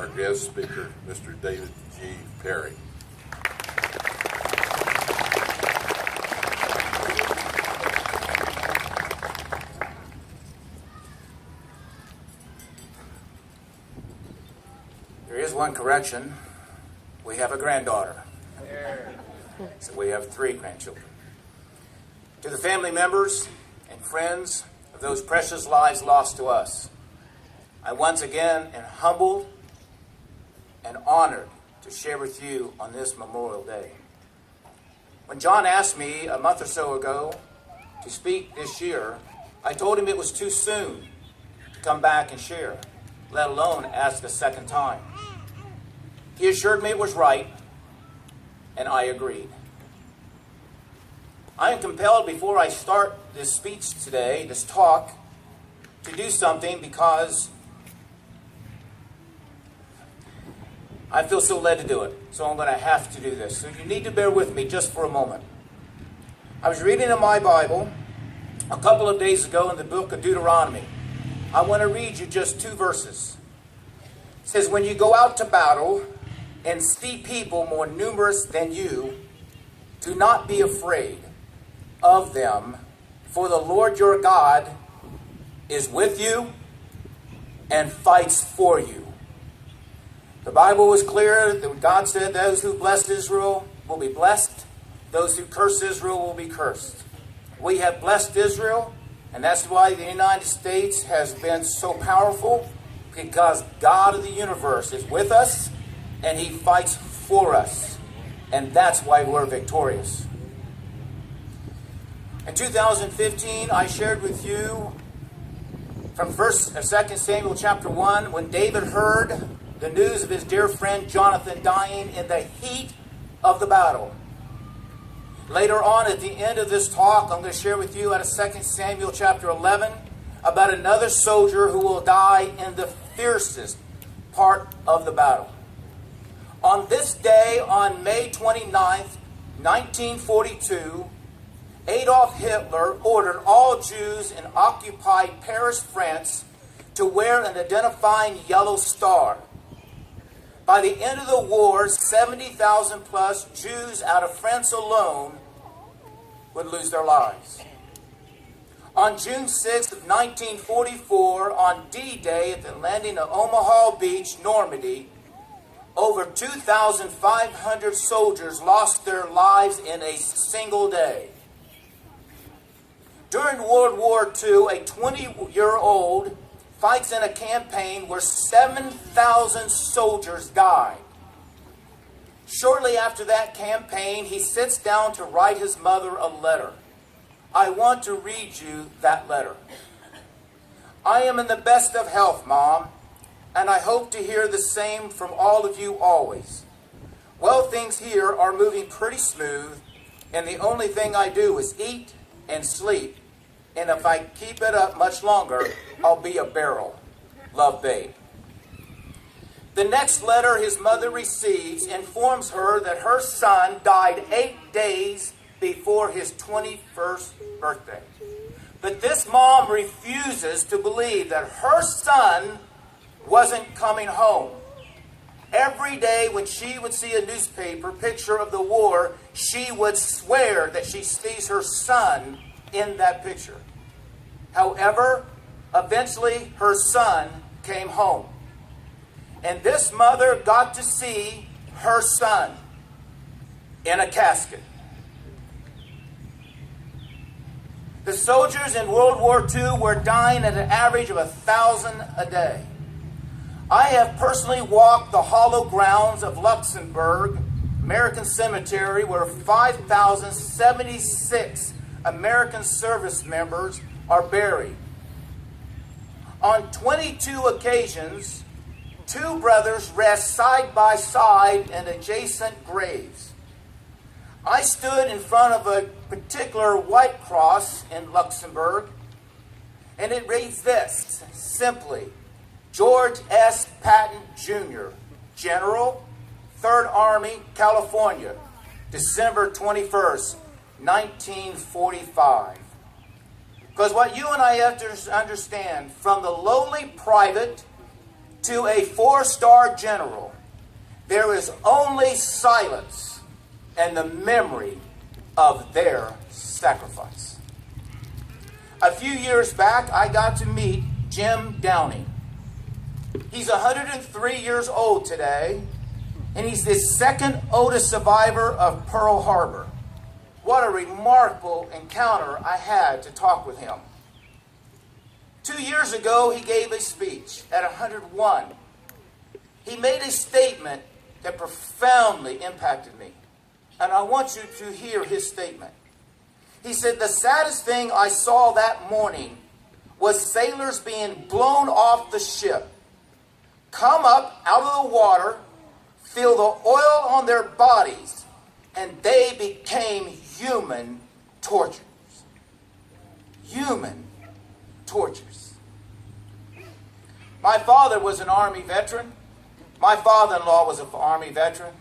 Our guest speaker, Mr. David G. Perry. There is one correction. We have a granddaughter. So we have 3 grandchildren. To the family members and friends of those precious lives lost to us, I once again am humbled and honored to share with you on this Memorial Day. When John asked me a month or so ago to speak this year, I told him it was too soon to come back and share, let alone ask a second time. He assured me it was right, and I agreed. I am compelled, before I start this speech today, this talk, to do something because I feel so led to do it. So I'm going to have to do this. So you need to bear with me just for a moment. I was reading in my Bible a couple of days ago in the book of Deuteronomy. I want to read you just 2 verses. It says, "When you go out to battle and see people more numerous than you, do not be afraid of them, for the Lord your God is with you and fights for you." The Bible was clear that God said those who bless Israel will be blessed. Those who curse Israel will be cursed. We have blessed Israel, and that's why the United States has been so powerful, because God of the universe is with us, and He fights for us. And that's why we're victorious. In 2015, I shared with you from 2 Samuel chapter 1, when David heard the news of his dear friend Jonathan dying in the heat of the battle. Later on, at the end of this talk, I'm going to share with you out of 2 Samuel chapter 11 about another soldier who will die in the fiercest part of the battle. On this day, on May 29th, 1942, Adolf Hitler ordered all Jews in occupied Paris, France, to wear an identifying yellow star. By the end of the war, 70,000 plus Jews out of France alone would lose their lives. On June 6th of 1944, on D-Day at the landing of Omaha Beach, Normandy, over 2,500 soldiers lost their lives in a single day. During World War II, a 20-year-old fights in a campaign where 7,000 soldiers died. Shortly after that campaign, he sits down to write his mother a letter. I want to read you that letter. "I am in the best of health, Mom, and I hope to hear the same from all of you always. Well, things here are moving pretty smooth, and the only thing I do is eat and sleep. And if I keep it up much longer, I'll be a barrel. Love, Babe." The next letter his mother receives informs her that her son died 8 days before his 21st birthday. But this mom refuses to believe that her son wasn't coming home. Every day when she would see a newspaper picture of the war, she would swear that she sees her son in that picture. However, eventually her son came home. And this mother got to see her son in a casket. The soldiers in World War II were dying at an average of 1,000 a day. I have personally walked the hollow grounds of Luxembourg American Cemetery, where 5,076 American service members are buried. On 22 occasions, 2 brothers rest side by side in adjacent graves. I stood in front of a particular white cross in Luxembourg, and it reads this, simply, "George S. Patton, Jr., General, 3rd Army, California, December 21st, 1945. Because what you and I have to understand, from the lowly private to a 4-star general, there is only silence and the memory of their sacrifice. A few years back, I got to meet Jim Downing. He's 103 years old today, and he's the second oldest survivor of Pearl Harbor. What a remarkable encounter I had to talk with him. 2 years ago, he gave a speech at 101. He made a statement that profoundly impacted me, and I want you to hear his statement. He said, "The saddest thing I saw that morning was sailors being blown off the ship, come up out of the water, feel the oil on their bodies, and they became human tortures." Human tortures. My father was an Army veteran. My father-in-law was an Army veteran.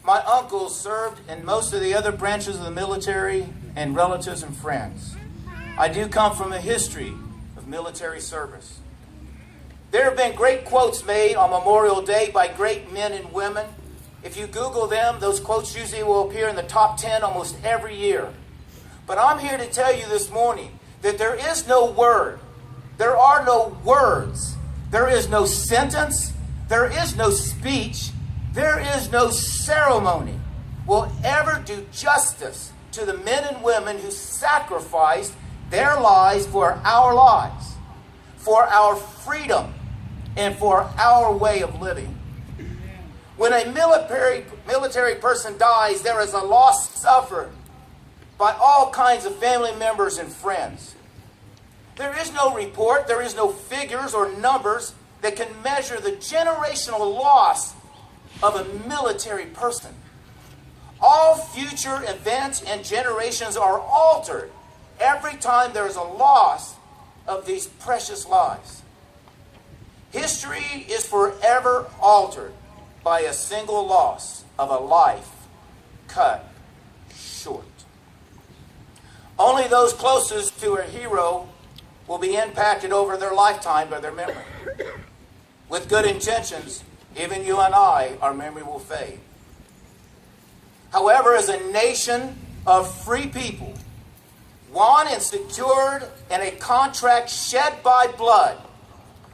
My uncle served in most of the other branches of the military, and relatives and friends. I do come from a history of military service. There have been great quotes made on Memorial Day by great men and women. If you Google them, those quotes usually will appear in the top 10 almost every year. But I'm here to tell you this morning that there is no word. There are no words. There is no sentence. There is no speech. There is no ceremony will ever do justice to the men and women who sacrificed their lives for our lives, for our freedom, and for our way of living. When a military person dies, there is a loss suffered by all kinds of family members and friends. There is no report, there is no figures or numbers that can measure the generational loss of a military person. All future events and generations are altered every time there is a loss of these precious lives. History is forever altered by a single loss of a life cut short. Only those closest to a hero will be impacted over their lifetime by their memory. With good intentions, even you and I, our memory will fade. However, as a nation of free people, won and secured in a contract shed by blood,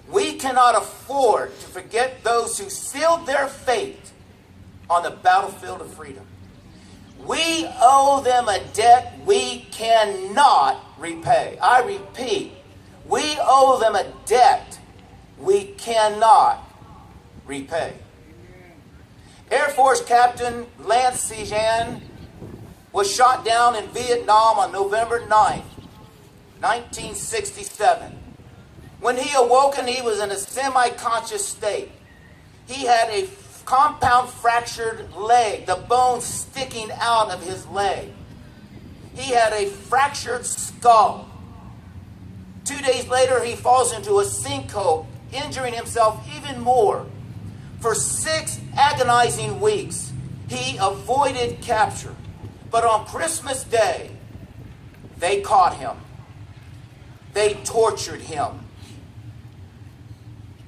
we cannot afford to forget those who sealed their fate on the battlefield of freedom. We owe them a debt we cannot repay. I repeat, we owe them a debt we cannot repay. Air Force Captain Lance Sejan was shot down in Vietnam on November 9th, 1967. When he awoken, he was in a semi-conscious state. He had a compound fractured leg, the bone sticking out of his leg. He had a fractured skull. 2 days later, he falls into a sinkhole, injuring himself even more. For 6 agonizing weeks, he avoided capture. But on Christmas Day, they caught him. They tortured him.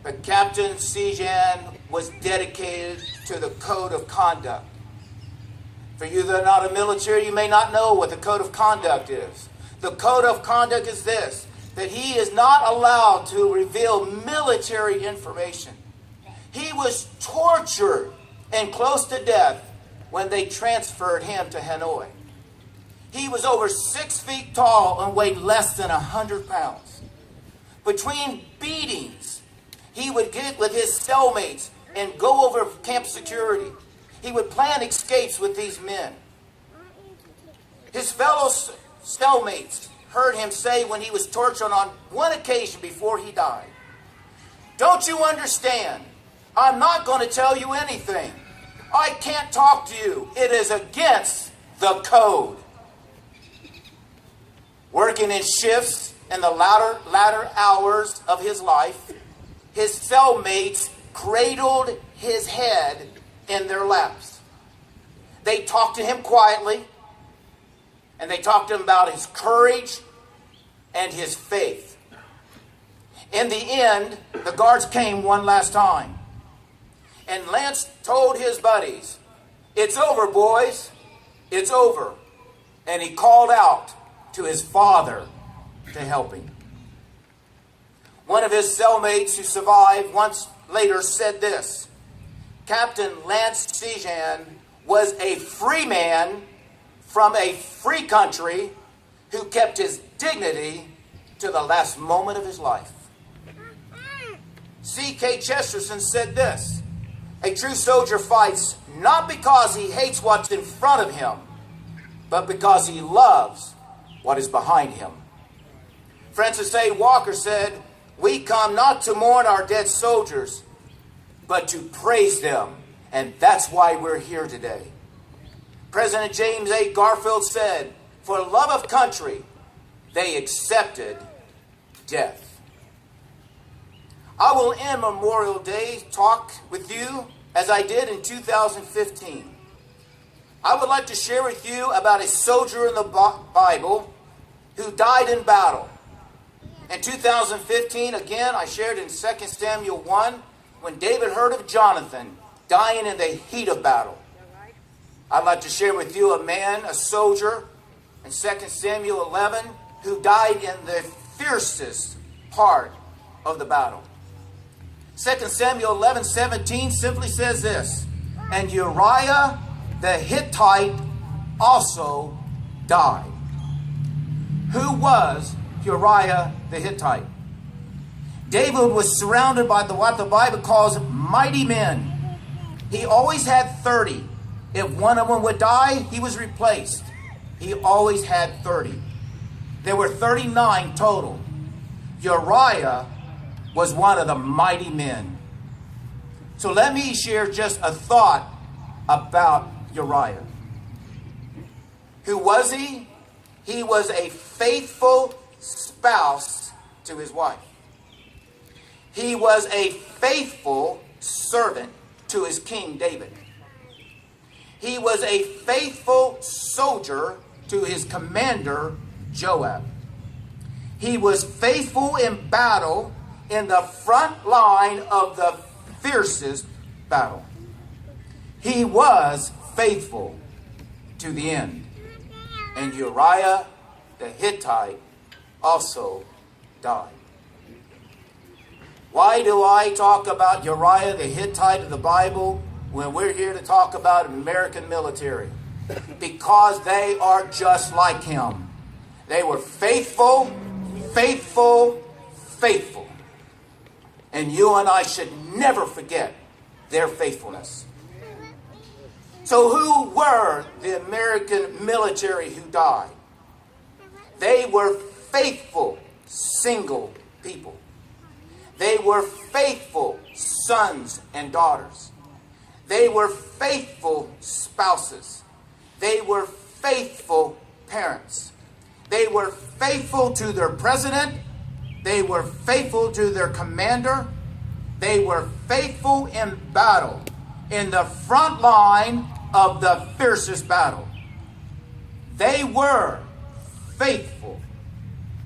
But Captain Sejan was dedicated to the code of conduct. For you that are not a military, you may not know what the code of conduct is. The code of conduct is this, that he is not allowed to reveal military information. He was tortured and close to death when they transferred him to Hanoi. He was over 6 feet tall and weighed less than 100 pounds. Between beatings, he would get with his cellmates and go over camp security. He would plan escapes with these men. His fellow cellmates heard him say when he was tortured on one occasion before he died, "Don't you understand? I'm not going to tell you anything. I can't talk to you. It is against the code." Working in shifts in the latter hours of his life, his cellmates cradled his head in their laps. They talked to him quietly, and they talked to him about his courage and his faith. In the end, the guards came one last time. And Lance told his buddies, "It's over, boys. It's over." And he called out to his father to help him. One of his cellmates who survived once later said this: "Captain Lance Sejan was a free man from a free country who kept his dignity to the last moment of his life." C.K. Chesterton said this: "A true soldier fights not because he hates what's in front of him, but because he loves what is behind him." Francis A. Walker said, "We come not to mourn our dead soldiers, but to praise them, and that's why we're here today." President James A. Garfield said, "For love of country, they accepted death." I will end Memorial Day talk with you as I did in 2015. I would like to share with you about a soldier in the Bible who died in battle. In 2015, again, I shared in 2 Samuel 1 when David heard of Jonathan dying in the heat of battle. I'd like to share with you a man, a soldier, in 2 Samuel 11 who died in the fiercest part of the battle. 2 Samuel 11:17 simply says this: "And Uriah the Hittite also died." Who was Uriah the Hittite? David was surrounded by what the Bible calls mighty men. He always had 30. If one of them would die, he was replaced. He always had 30. There were 39 total. Uriah was one of the mighty men. So let me share just a thought about Uriah. Who was he? He was a faithful spouse to his wife. He was a faithful servant to his king David. He was a faithful soldier to his commander Joab. He was faithful in battle in the front line of the fiercest battle. He was faithful to the end. And Uriah the Hittite also died. Why do I talk about Uriah the Hittite of the Bible when we're here to talk about American military? Because they are just like him. They were faithful, faithful, faithful. And you and I should never forget their faithfulness. So who were the American military who died? They were faithful, single people. They were faithful sons and daughters. They were faithful spouses. They were faithful parents. They were faithful to their president. They were faithful to their commander. They were faithful in battle, in the front line of the fiercest battle. They were faithful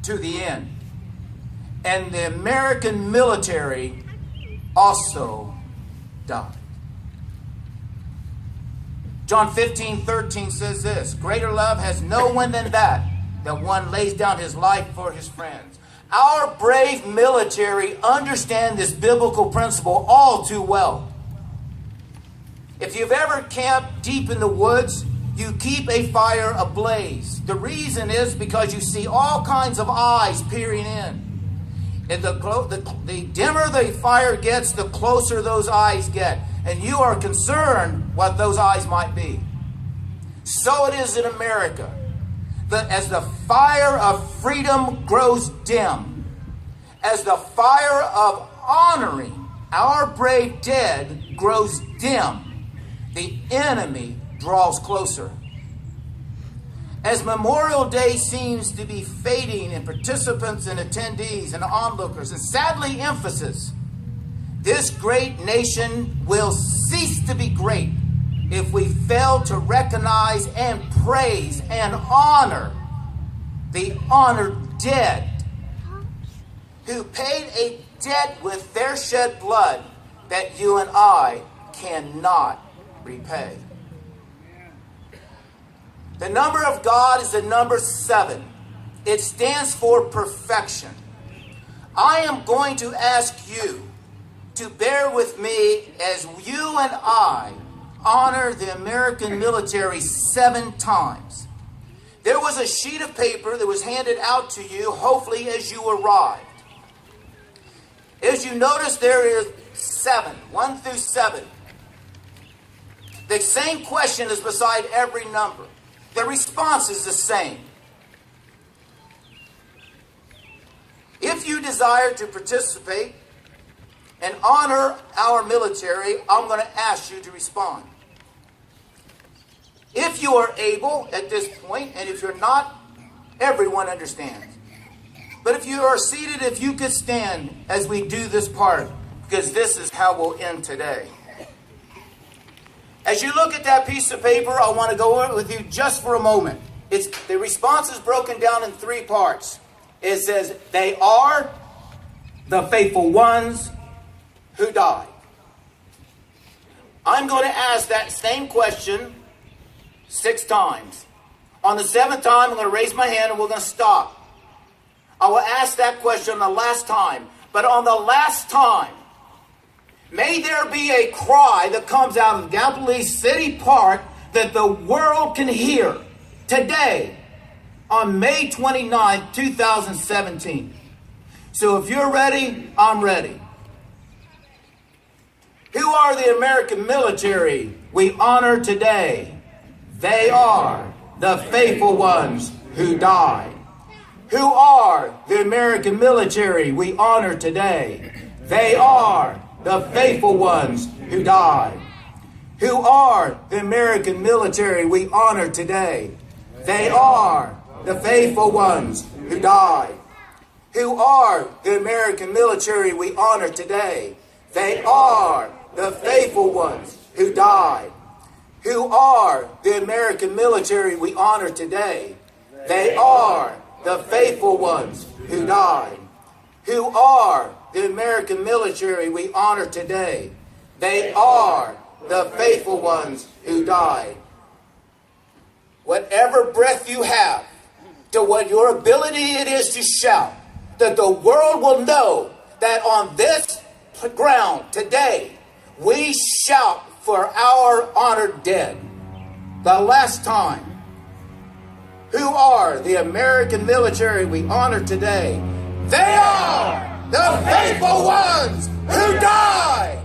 to the end. And the American military also died. John 15:13 says this: "Greater love has no one than that one lays down his life for his friends." Our brave military understand this biblical principle all too well. If you've ever camped deep in the woods, you keep a fire ablaze. The reason is because you see all kinds of eyes peering in. And the dimmer the fire gets, the closer those eyes get. And you are concerned what those eyes might be. So it is in America. As the fire of freedom grows dim, as the fire of honoring our brave dead grows dim, the enemy draws closer. As Memorial Day seems to be fading in participants and attendees and onlookers, and sadly emphasis, this great nation will cease to be great if we fail to recognize and praise and honor the honored dead. who paid a debt with their shed blood that you and I cannot repay. The number of God is the number 7. It stands for perfection. I am going to ask you to bear with me as you and I honor the American military 7 times. There was a sheet of paper that was handed out to you, hopefully as you arrived. As you notice, there is 7, 1 through 7. The same question is beside every number. The response is the same. If you desire to participate and honor our military, I'm going to ask you to respond. If you are able at this point, and if you're not, everyone understands. But if you are seated, if you could stand as we do this part, because this is how we'll end today. As you look at that piece of paper, I want to go over it with you just for a moment. The response is broken down in 3 parts. It says, they are the faithful ones who died. I'm going to ask that same question 6 times. On the 7th time, I'm going to raise my hand and we're going to stop. I will ask that question the last time. But on the last time, may there be a cry that comes out of Gallipoli City Park that the world can hear today on May 29th, 2017. So if you're ready, I'm ready. Who are the American military we honor today? They are the faithful ones who died. Who are the American military we honor today? They are the faithful ones who died. Who are the American military we honor today? They are the faithful ones who died. Who are the American military we honor today? They are the faithful ones who died. Who are the American military we honor today? They are the faithful ones who died. Who are the American military we honor today? They are the faithful ones who died. Whatever breath you have, to what your ability it is to shout, that the world will know that on this ground today, we shout for our honored dead. The last time. Who are the American military we honor today? They are the faithful ones who died.